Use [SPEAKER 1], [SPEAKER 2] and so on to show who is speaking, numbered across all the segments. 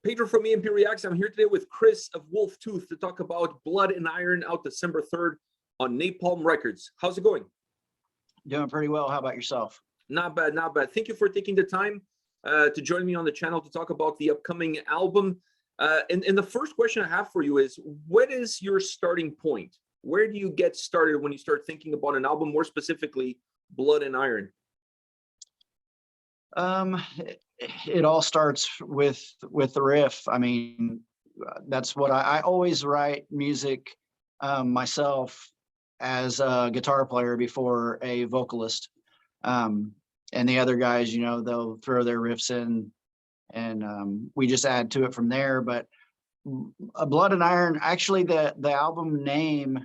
[SPEAKER 1] Pedro from A&P-Reacts. I'm here today with Chris of Wolftooth to talk about Blood and Iron, out December 3rd on Napalm Records. How's it going?
[SPEAKER 2] Doing pretty well. How about yourself?
[SPEAKER 1] Not bad, not bad. Thank you for taking the time to join me on the channel to talk about the upcoming album. And the first question I have for you is, what is your starting point? Where do you get started when you start thinking about an album, more specifically, Blood and Iron?
[SPEAKER 2] It all starts with the riff. I mean, that's what I always write music myself as a guitar player before a vocalist. And the other guys, you know, they'll throw their riffs in and we just add to it from there. But Blood and Iron, actually the album name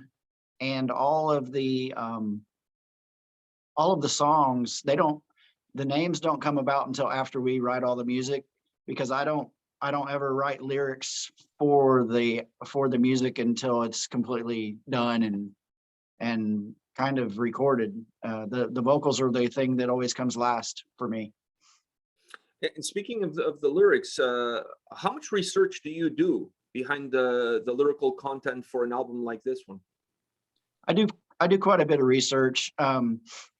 [SPEAKER 2] and all of the songs, the names don't come about until after we write all the music, because I don't ever write lyrics for the music until it's completely done and kind of recorded. The vocals are the thing that always comes last for me.
[SPEAKER 1] And speaking of the lyrics, how much research do you do behind the lyrical content for an album like this one?
[SPEAKER 2] I do quite a bit of research.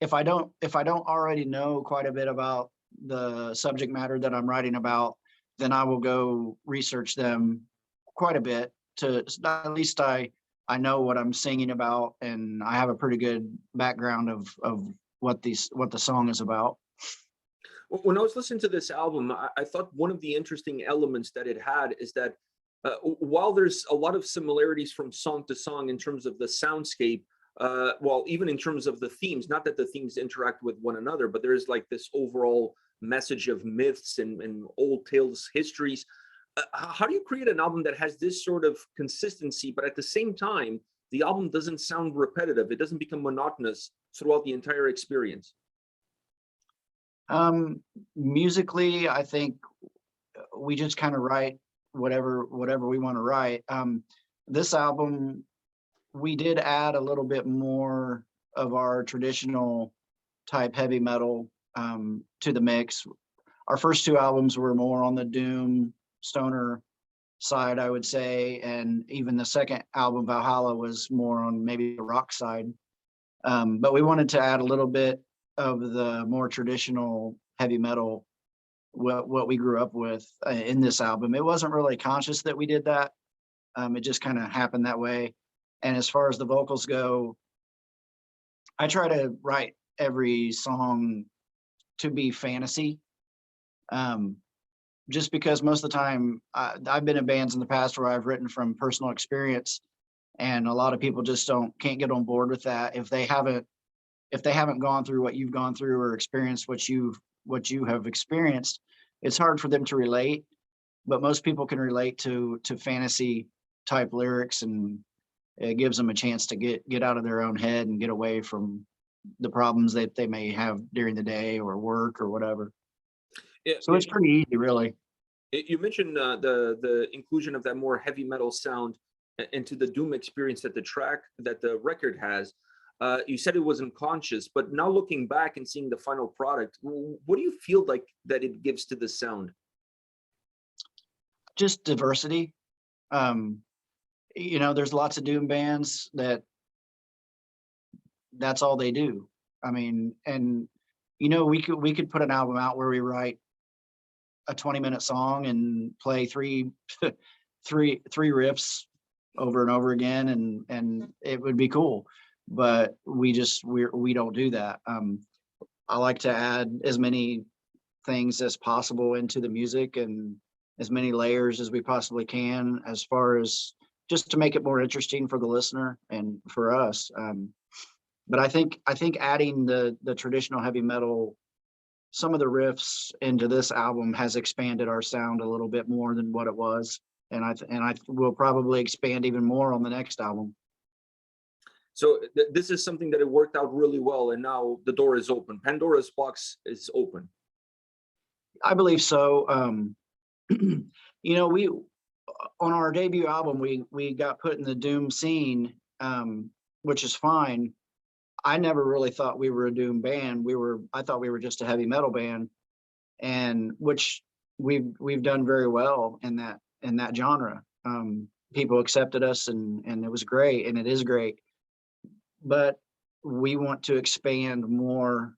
[SPEAKER 2] If I don't already know quite a bit about the subject matter that I'm writing about, then I will go research them quite a bit to at least I know what I'm singing about, and I have a pretty good background of what the song is about.
[SPEAKER 1] When I was listening to this album, I thought one of the interesting elements that it had is that while there's a lot of similarities from song to song in terms of the soundscape, well, even in terms of the themes, not that the themes interact with one another, but there's like this overall message of myths and old tales, histories. How do you create an album that has this sort of consistency, but at the same time, the album doesn't sound repetitive? It doesn't become monotonous throughout the entire experience?
[SPEAKER 2] Musically, I think we just kind of write whatever we want to write. This album, we did add a little bit more of our traditional type heavy metal to the mix. Our first two albums were more on the doom stoner side, I would say, and even the second album, Valhalla, was more on maybe the rock side. But we wanted to add a little bit of the more traditional heavy metal, what we grew up with in this album. It wasn't really conscious that we did that. It just kind of happened that way. And as far as the vocals go, I try to write every song to be fantasy. Just because most of the time I've been in bands in the past where I've written from personal experience, and a lot of people just can't get on board with that if they haven't gone through what you've gone through or experienced what you have experienced. It's hard for them to relate, but most people can relate to fantasy type lyrics, and it gives them a chance to get out of their own head and get away from the problems that they may have during the day or work or whatever. Yeah, so it's pretty easy, really.
[SPEAKER 1] You mentioned the inclusion of that more heavy metal sound into the doom experience that the record has. You said it wasn't conscious, but now looking back and seeing the final product, what do you feel like that it gives to the sound?
[SPEAKER 2] Just diversity. You know, there's lots of doom bands that's all they do. I mean, and you know, we could put an album out where we write a 20-minute song and play three riffs over and over again, and it would be cool. But we don't do that. I like to add as many things as possible into the music and as many layers as we possibly can, as far as just to make it more interesting for the listener and for us. But I think adding the traditional heavy metal, some of the riffs into this album has expanded our sound a little bit more than what it was, and I will probably expand even more on the next album.
[SPEAKER 1] So this is something that it worked out really well, and now the door is open. Pandora's box is open.
[SPEAKER 2] I believe so. You know, we on our debut album, we got put in the doom scene, which is fine. I never really thought we were a doom band. I thought we were just a heavy metal band, and which we've done very well in that genre. People accepted us, and it was great, and it is great. But we want to expand more.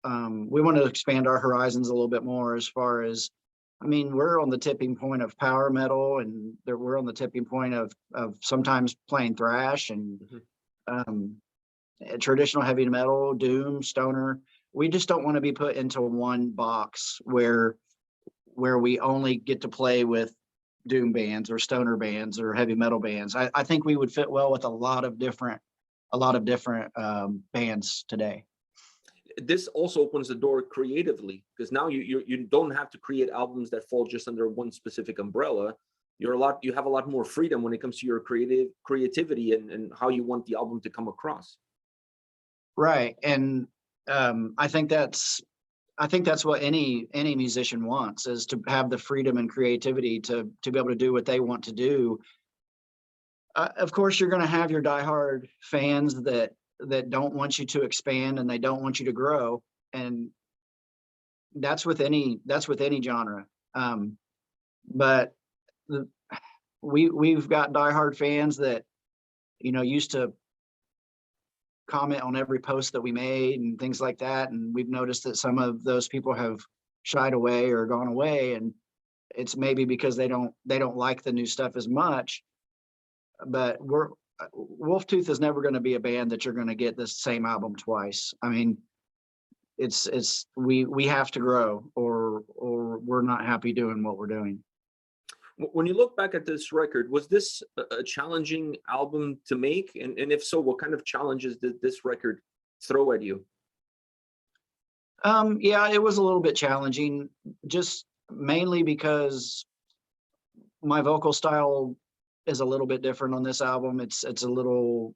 [SPEAKER 2] We want to expand our horizons a little bit more as far as, I mean, we're on the tipping point of power metal, and we're on the tipping point of sometimes playing thrash and traditional heavy metal, doom, stoner. We just don't want to be put into one box where we only get to play with doom bands or stoner bands or heavy metal bands. I think we would fit well with a lot of different bands today.
[SPEAKER 1] This also opens the door creatively, because now you don't have to create albums that fall just under one specific umbrella. You have a lot more freedom when it comes to your creativity and how you want the album to come across.
[SPEAKER 2] Right. And I think that's what any musician wants, is to have the freedom and creativity to be able to do what they want to do. Of course, you're going to have your diehard fans that don't want you to expand, and they don't want you to grow, and that's with any genre. But we've got diehard fans that, you know, used to comment on every post that we made and things like that, and we've noticed that some of those people have shied away or gone away, and it's maybe because they don't like the new stuff as much. But Wolftooth is never going to be a band that you're going to get this same album twice. I mean, we have to grow, or we're not happy doing what we're doing.
[SPEAKER 1] When you look back at this record, was this a challenging album to make? And if so, what kind of challenges did this record throw at you?
[SPEAKER 2] Yeah, it was a little bit challenging, just mainly because my vocal style is a little bit different on this album. It's a little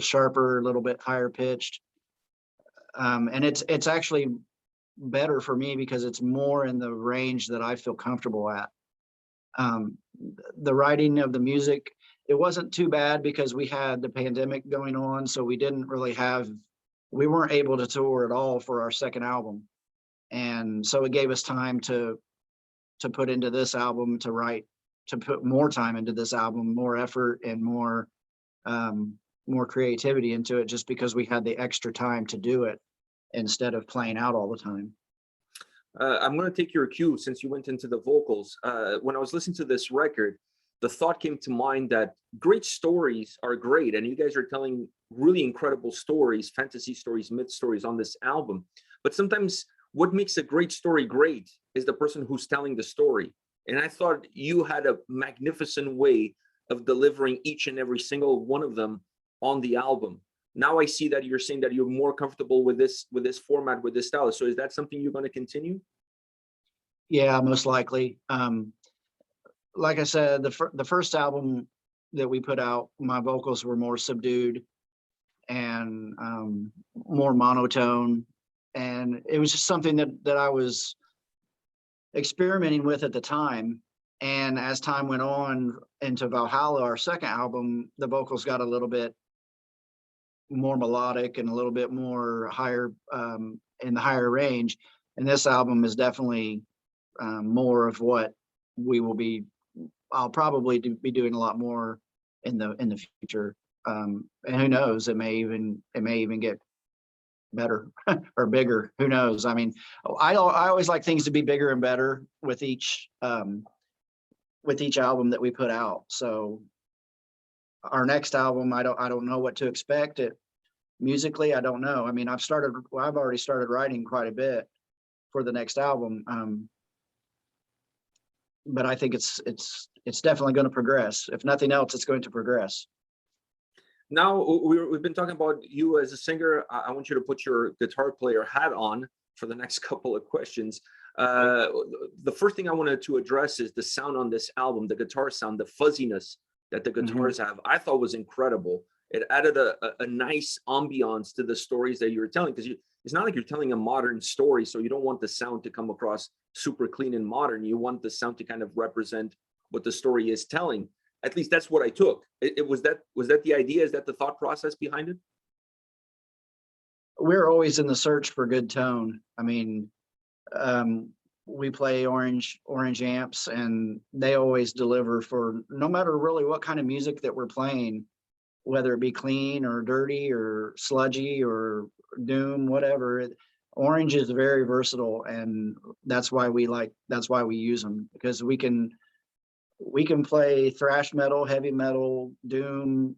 [SPEAKER 2] sharper, a little bit higher pitched. And it's actually better for me because it's more in the range that I feel comfortable at. The writing of the music, it wasn't too bad because we had the pandemic going on, so we weren't able to tour at all for our second album. And so it gave us time to put into this album, to put more time into this album, more effort and more creativity into it, just because we had the extra time to do it instead of playing out all the time.
[SPEAKER 1] I'm going to take your cue since you went into the vocals. When I was listening to this record, the thought came to mind that great stories are great, and you guys are telling really incredible stories, fantasy stories, myth stories on this album. But sometimes what makes a great story great is the person who's telling the story. And I thought you had a magnificent way of delivering each and every single one of them on the album. Now I see that you're saying that you're more comfortable with this format, with this style. So is that something you're going to continue?
[SPEAKER 2] Yeah, most likely. Like I said, the first album that we put out, my vocals were more subdued and more monotone. And it was just something that I was experimenting with at the time. And as time went on into Valhalla, our second album, the vocals got a little bit more melodic and a little bit more higher, in the higher range. And this album is definitely more of what I'll probably be doing a lot more in the future. And who knows, it may even get better or bigger. Who knows? I mean, I always like things to be bigger and better with each album that we put out. So our next album, I don't know what to expect. Musically, I don't know. I mean, I've already started writing quite a bit for the next album. But I think it's definitely going to progress. If nothing else, it's going to progress.
[SPEAKER 1] Now we've been talking about you as a singer. I want you to put your guitar player hat on for the next couple of questions. The first thing I wanted to address is the sound on this album, the guitar sound, the fuzziness that the guitars have, I thought was incredible. It added a nice ambiance to the stories that you were telling, because it's not like you're telling a modern story, so you don't want the sound to come across super clean and modern. You want the sound to kind of represent what the story is telling. At least that's what I took. Was that the idea? Is that the thought process behind it?
[SPEAKER 2] We're always in the search for good tone. I mean, we play orange amps, and they always deliver for no matter really what kind of music that we're playing, whether it be clean or dirty or sludgy or doom, whatever. Orange is very versatile, and that's why we use them, because we can play thrash metal, heavy metal, doom,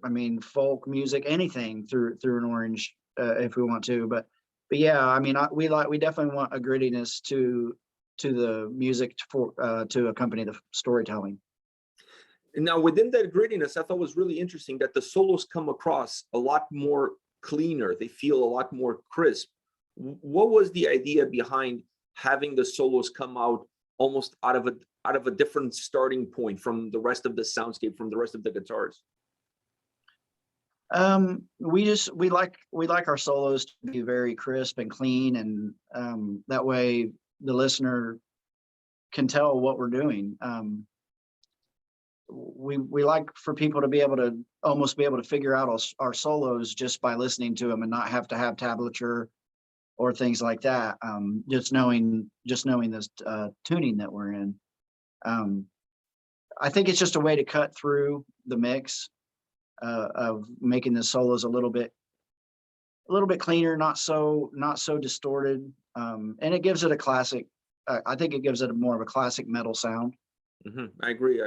[SPEAKER 2] I mean, folk music, anything through an orange, if we want to. But yeah, I mean, we definitely want a grittiness to the music to accompany the storytelling.
[SPEAKER 1] And now within that grittiness, I thought was really interesting that the solos come across a lot more cleaner. They feel a lot more crisp. What was the idea behind having the solos come out almost out of a different starting point from the rest of the soundscape, from the rest of the guitars?
[SPEAKER 2] We like our solos to be very crisp and clean, and that way the listener can tell what we're doing. We like for people to be able to almost be able to figure out our solos just by listening to them, and not have to have tablature or things like that. Just knowing this tuning that we're in. I think it's just a way to cut through the mix of making the solos a little bit cleaner, not so distorted, and it gives it a classic. I think it gives it more of a classic metal sound.
[SPEAKER 1] I agree.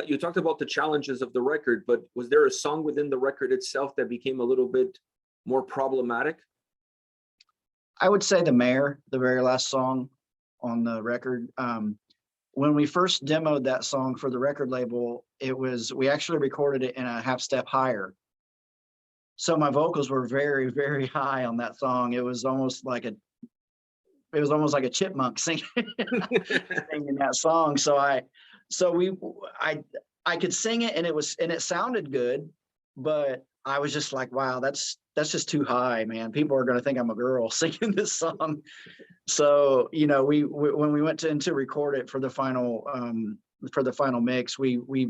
[SPEAKER 1] You talked about the challenges of the record, but was there a song within the record itself that became a little bit more problematic?
[SPEAKER 2] I would say The Mayor, the very last song on the record. When we first demoed that song for the record label, we actually recorded it in a half step higher. So my vocals were very, very high on that song. It was almost like a chipmunk singing, singing that song. So I could sing it, and it sounded good, but I was just like, wow, that's just too high, man. People are going to think I'm a girl singing this song. So, when we went to record it for the final mix, we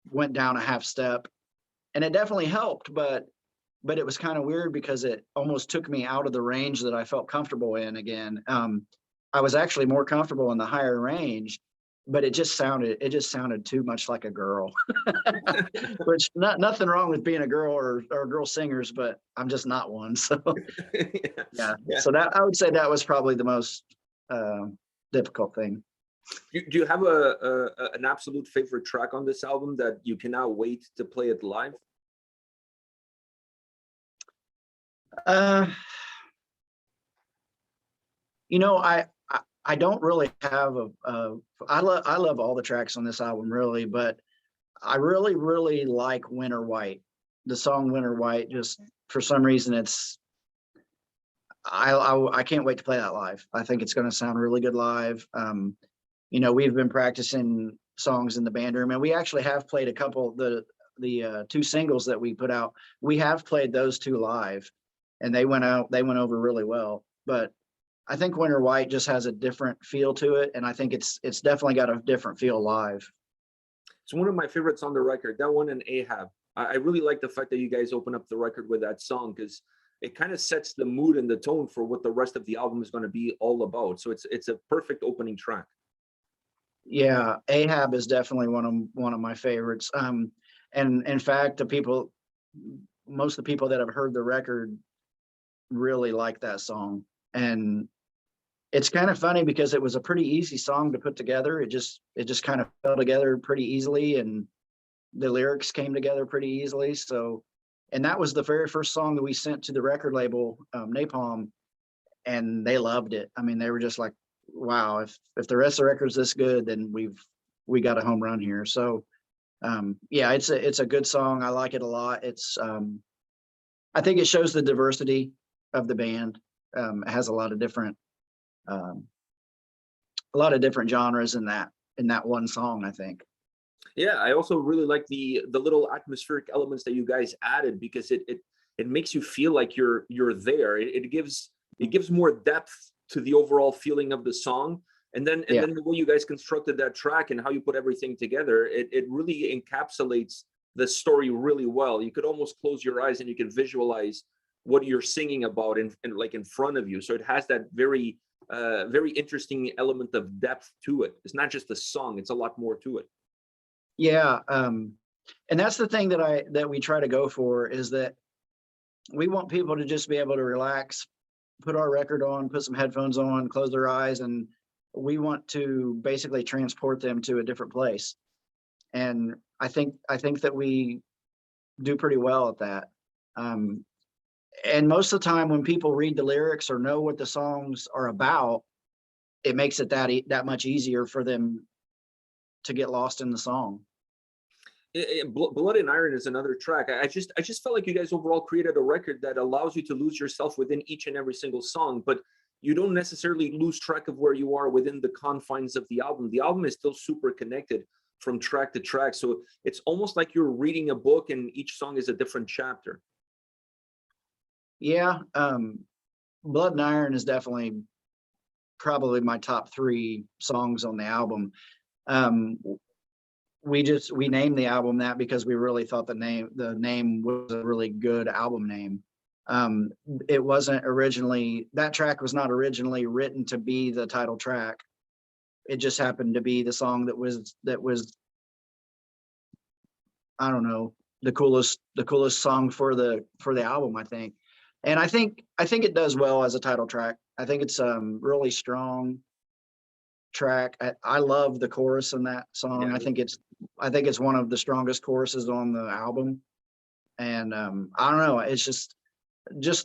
[SPEAKER 2] went down a half step, and it definitely helped, but it was kind of weird because it almost took me out of the range that I felt comfortable in again. I was actually more comfortable in the higher range, but it just sounded too much like a girl. Which nothing wrong with being a girl or girl singers, but I'm just not one. So yeah. So that, I would say that was probably the most difficult thing.
[SPEAKER 1] Do you have an absolute favorite track on this album that you cannot wait to play it live? I don't really have I love all the tracks on this album, really, but I really, really like Winter White. The song Winter White, just for some reason, I can't wait to play that live. I think it's going to sound really good live. We've been practicing songs in the band room, and we actually have played a couple, the two singles that we put out. We have played those two live, and they went over really well. But I think Winter White just has a different feel to it, and I think it's definitely got a different feel live. It's one of my favorites on the record, that one and Ahab. I really like the fact that you guys open up the record with that song, because it kind of sets the mood and the tone for what the rest of the album is going to be all about. So it's a perfect opening track.
[SPEAKER 2] Yeah, Ahab is definitely one of my favorites. And in fact, most of the people that have heard the record really like that song. And it's kind of funny because it was a pretty easy song to put together. It just kind of fell together pretty easily, and the lyrics came together pretty easily. So, and that was the very first song that we sent to the record label, Napalm, and they loved it. I mean, they were just like, wow, if the rest of the record's this good, then we got a home run here. So yeah, it's a good song. I like it a lot. I think it shows the diversity of the band. It has a lot of different genres in that one song, I think.
[SPEAKER 1] Yeah, I also really like the little atmospheric elements that you guys added, because it makes you feel like you're there. It gives more depth to the overall feeling of the song. And then the way you guys constructed that track and how you put everything together, it really encapsulates the story really well. You could almost close your eyes and you can visualize what you're singing about in front of you. So it has that very very interesting element of depth to it. It's not just a song; it's a lot more to it.
[SPEAKER 2] Yeah, and that's the thing that we try to go for, is that we want people to just be able to relax, put our record on, put some headphones on, close their eyes, and we want to basically transport them to a different place. And I think that we do pretty well at that. Um, and most of the time when people read the lyrics or know what the songs are about, it makes it that much easier for them to get lost in the song.
[SPEAKER 1] Blood and Iron is another track. I just felt like you guys overall created a record that allows you to lose yourself within each and every single song, but you don't necessarily lose track of where you are within the confines of the album. The album is still super connected from track to track, so it's almost like you're reading a book, and each song is a different chapter.
[SPEAKER 2] Yeah, Blood and Iron is definitely probably my top 3 songs on the album. Um, we named the album that because we really thought the name was a really good album name. It wasn't originally, that track was not originally written to be the title track. It just happened to be the song that was I don't know, the coolest song for the album, I think. And I think it does well as a title track. I think it's really strong track. I love the chorus in that song.
[SPEAKER 1] Yeah.
[SPEAKER 2] I think it's one of the strongest choruses on the album. And I don't know, it's just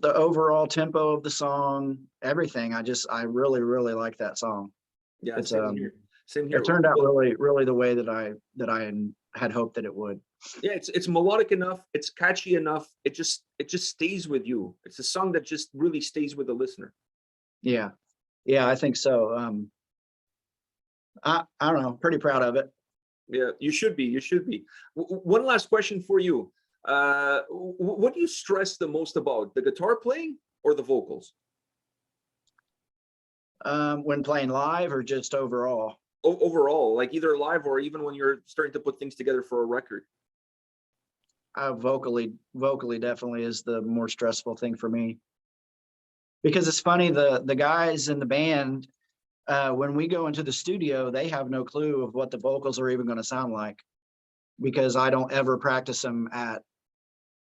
[SPEAKER 2] the overall tempo of the song, everything. I really, really like that song.
[SPEAKER 1] Yeah,
[SPEAKER 2] It's
[SPEAKER 1] same here. Same here.
[SPEAKER 2] it turned out
[SPEAKER 1] Well,
[SPEAKER 2] really the way that I had hoped that it would.
[SPEAKER 1] yeah, it's melodic enough, it's catchy enough, it just stays with you. It's a song that just really stays with the listener.
[SPEAKER 2] Yeah. Yeah, I think so. I don't know, pretty proud of it.
[SPEAKER 1] Yeah, you should be. You should be. One last question for you. What do you stress the most about, the guitar playing or the vocals?
[SPEAKER 2] When playing live or just overall?
[SPEAKER 1] Overall, like either live or even when you're starting to put things together for a record.
[SPEAKER 2] Vocally definitely is the more stressful thing for me. Because it's funny, the guys in the band, when we go into the studio, they have no clue of what the vocals are even going to sound like, because I don't ever practice them at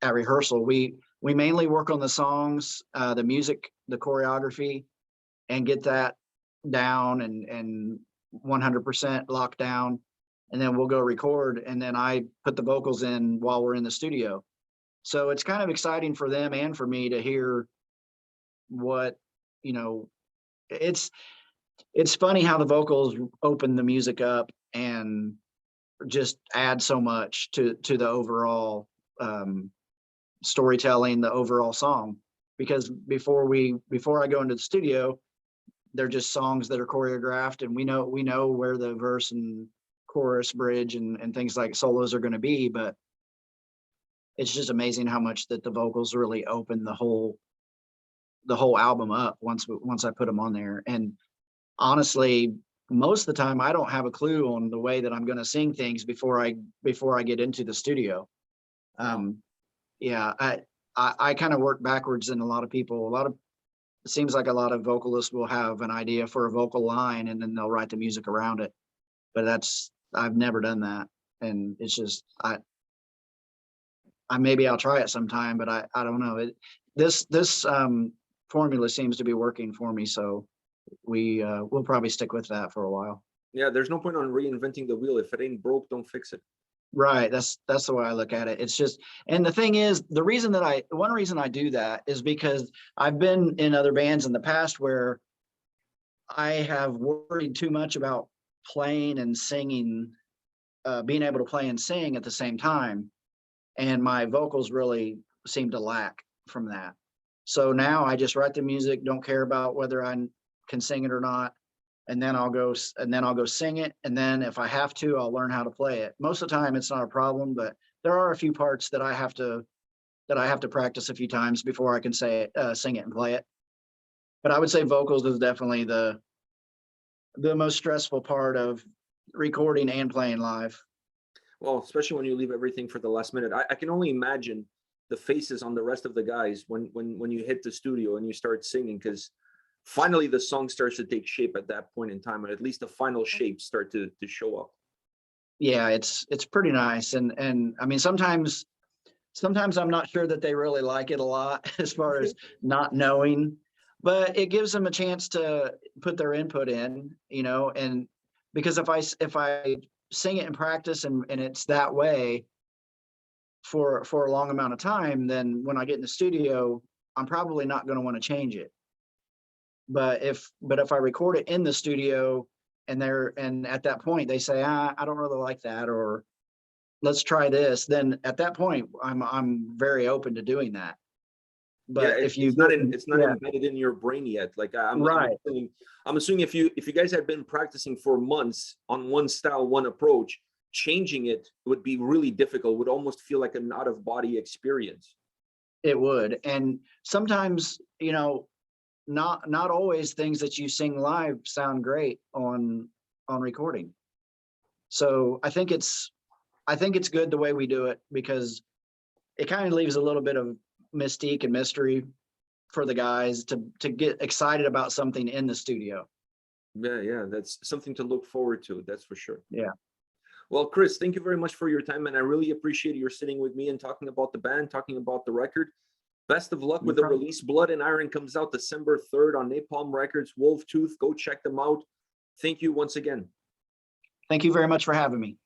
[SPEAKER 2] rehearsal. We mainly work on the songs, the music, the choreography, and get that down and 100% locked down. And then we'll go record, and then I put the vocals in while we're in the studio. So it's kind of exciting for them and for me to hear what, you know, it's funny how the vocals open the music up and just add so much to the overall storytelling, the overall song. Because before I go into the studio, they're just songs that are choreographed, and we know where the verse and chorus, bridge, and things like solos are going to be. But it's just amazing how much that the vocals really open the whole album up once I put them on there. And honestly, most of the time I don't have a clue on the way that I'm going to sing things before I get into the studio. Yeah, I kind of work backwards than a lot of people. It seems like a lot of vocalists will have an idea for a vocal line and then they'll write the music around it. But I've never done that. And it's just, I maybe I'll try it sometime, but I don't know. This formula seems to be working for me. So we'll probably stick with that for a while.
[SPEAKER 1] Yeah, there's no point on reinventing the wheel. If it ain't broke, don't fix it.
[SPEAKER 2] Right. That's the way I look at it. It's just, and the thing is, one reason I do that is because I've been in other bands in the past where I have worried too much about playing and singing, being able to play and sing at the same time. And my vocals really seem to lack from that. So now I just write the music, don't care about whether I can sing it or not. And then I'll go sing it. And then if I have to, I'll learn how to play it. Most of the time it's not a problem, but there are a few parts that I have to practice a few times before I can sing it and play it. But I would say vocals is definitely the most stressful part of recording and playing live.
[SPEAKER 1] Well, especially when you leave everything for the last minute. I can only imagine the faces on the rest of the guys when you hit the studio and you start singing, because finally the song starts to take shape at that point in time, or at least the final shapes start to show up.
[SPEAKER 2] Yeah, it's pretty nice. And I mean, sometimes I'm not sure that they really like it a lot as far as not knowing, but it gives them a chance to put their input in, you know, and because if I sing it in practice and it's that way for a long amount of time, then when I get in the studio, I'm probably not going to want to change it. But if I record it in the studio and at that point they say, I don't really like that, or let's try this, then at that point I'm very open to doing that. But
[SPEAKER 1] Yeah,
[SPEAKER 2] if you
[SPEAKER 1] it's not embedded in your brain yet. Like
[SPEAKER 2] right,
[SPEAKER 1] I'm assuming if you guys had been practicing for months on one style, one approach, changing it would be really difficult, would almost feel like an out of body experience.
[SPEAKER 2] it would. And sometimes, you know, not always things that you sing live sound great on recording. So I think it's good the way we do it, because it kind of leaves a little bit of mystique and mystery for the guys to get excited about something in the studio.
[SPEAKER 1] Yeah, that's something to look forward to, that's for sure.
[SPEAKER 2] Yeah.
[SPEAKER 1] Well, Chris, thank you very much for your time, and I really appreciate your sitting with me and talking about the band, talking about the record. Best of luck with the release. Blood and Iron comes out December 3rd on Napalm Records. Wolftooth, go check them out. Thank you once again.
[SPEAKER 2] Thank you very much for having me.